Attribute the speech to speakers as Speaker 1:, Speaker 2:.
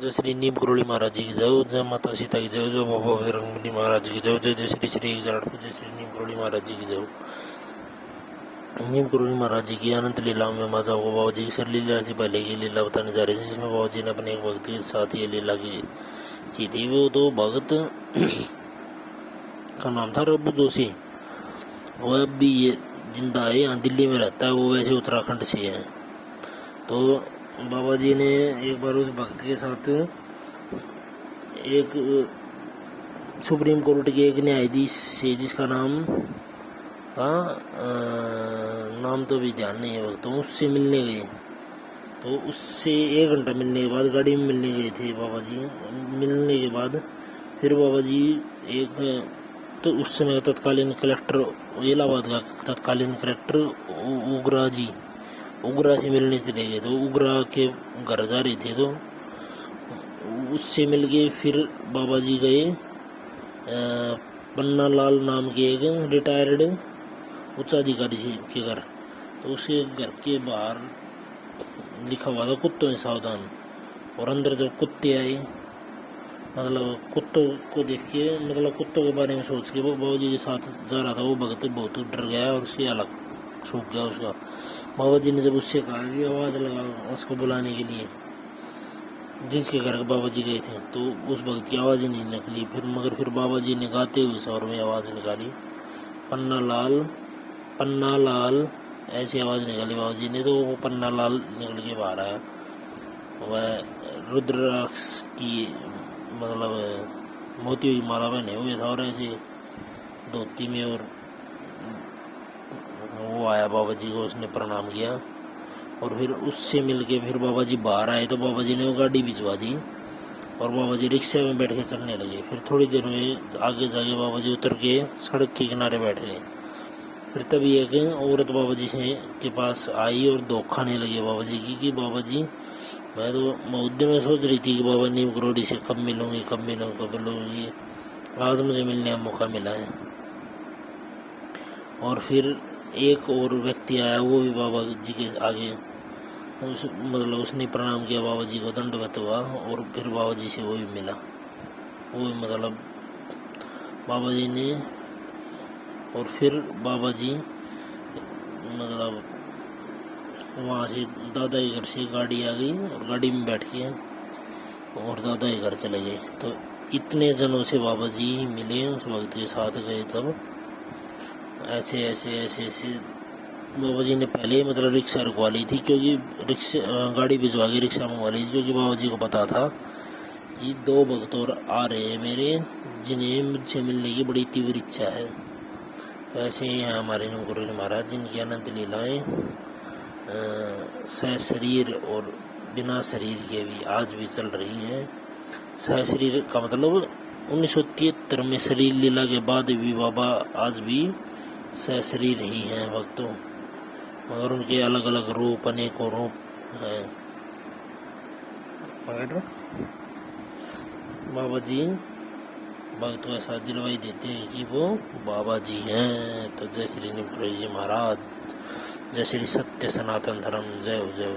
Speaker 1: जय श्री नीम करोली महाराज जी की जय, जय माता सीता की जय, जय बाबा वीरंगनी महाराज की जय, जय जय श्री श्री एक हजार जय श्री नीम करोली महाराज जी की जय। नीम करोली महाराज जी की अनंत लीला में माजा को बाबा जी की सर लीला से पहले की लीला बताने जा रहे हैं, जिसमें बाबा जी ने अपने एक भक्त के साथ ये लीला की थी। वो तो भक्त का नाम था रब्बू जोशी। वो अब भी ये जिंदा है, यहाँ दिल्ली में रहता है। वो वैसे उत्तराखंड से है। तो बाबा जी ने एक बार उस भक्त के साथ एक सुप्रीम कोर्ट के एक न्यायाधीश से, जिसका नाम था नाम तो भी ध्यान नहीं है भक्तों, उससे मिलने गए। तो उससे 1 घंटा मिलने के बाद गाड़ी में मिलने गए थे बाबा जी। मिलने के बाद फिर बाबा जी एक तो उस समय तत्कालीन कलेक्टर इलाहाबाद का तत्कालीन कलेक्टर उगरा से मिलने चले गए। तो उगरा के घर जा रहे थे, तो उससे मिल के फिर बाबा जी गए पन्ना लाल नाम के एक रिटायर्ड उच्चाधिकारी के घर। तो उसके घर के बाहर लिखा हुआ था कुत्तों से सावधान। और अंदर जब कुत्ते आए, मतलब कुत्तों को देख के, मतलब कुत्तों के बारे में सोच के वो बाबा जी के साथ जा रहा था। वो भक्त बहुत डर गया और उसकी अलग सूख गया उसका। बाबा जी ने जब उससे कहा कि आवाज़ लगा उसको बुलाने के लिए, जिसके घर बाबा जी गए थे, तो उस भक्त की आवाज़ ही नहीं निकली। फिर बाबा जी ने गाते हुए शौर में आवाज़ निकाली, पन्ना लाल ऐसी आवाज़ निकाली बाबा जी ने। तो वो पन्ना लाल निकल के बाहर आया। वह रुद्राक्ष की मतलब मोती हुई माला पहने हुए था और ऐसे धोती में, और वो आया बाबा जी को, उसने प्रणाम किया। और फिर उससे मिलके फिर बाबा जी बाहर आए। तो बाबा जी ने वो गाड़ी भिजवा दी और बाबा जी रिक्शे में बैठ के चलने लगे। फिर थोड़ी देर में आगे जाके बाबा जी उतर के सड़क के किनारे बैठ गए। फिर तभी एक औरत बाबा जी से के पास आई और धोखा खाने लगे बाबा जी की कि बाबा जी, मैं तो मुद्दे में सोच रही थी कि बाबा नीम करोड़ी से कब मिलूंगी, आज मुझे मिलने का मौका मिला है। और फिर एक और व्यक्ति आया, वो भी बाबा जी के आगे उसने प्रणाम किया बाबा जी को, दंडवत हुआ। और फिर बाबा जी से वो भी मिला। वो मतलब बाबा जी ने, और फिर बाबा जी मतलब वहाँ से दादा के घर से गाड़ी आ गई और गाड़ी में बैठ के और दादा के घर चले गए। तो इतने जनों से बाबा जी मिले, उस वक्त के साथ गए। तब ऐसे बाबा जी ने पहले मतलब रिक्शा रुकवा ली थी, क्योंकि गाड़ी भिजवा के रिक्शा मंगवा ली थी, क्योंकि बाबा जी को पता था कि 2 भक्त और आ रहे हैं मेरे, जिन्हें मुझसे मिलने की बड़ी तीव्र इच्छा है। तो ऐसे ही हैं हमारे नीम करोली महाराज, जिनकी अनंत लीलाएं सशरीर और बिना शरीर के भी आज भी चल रही हैं। सशरीर का मतलब 1973 में शरीर लीला के बाद भी बाबा आज भी सशरीर ही हैं भक्तों, मगर उनके अलग अलग रूप, अनेकों रूप हैं। मगर बाबा जी भक्त को ऐसा दिलवाई देते हैं कि वो बाबा जी हैं। तो जय श्री नीम करोली जी महाराज, जय श्री सत्य सनातन धर्म, जय हो जय हो।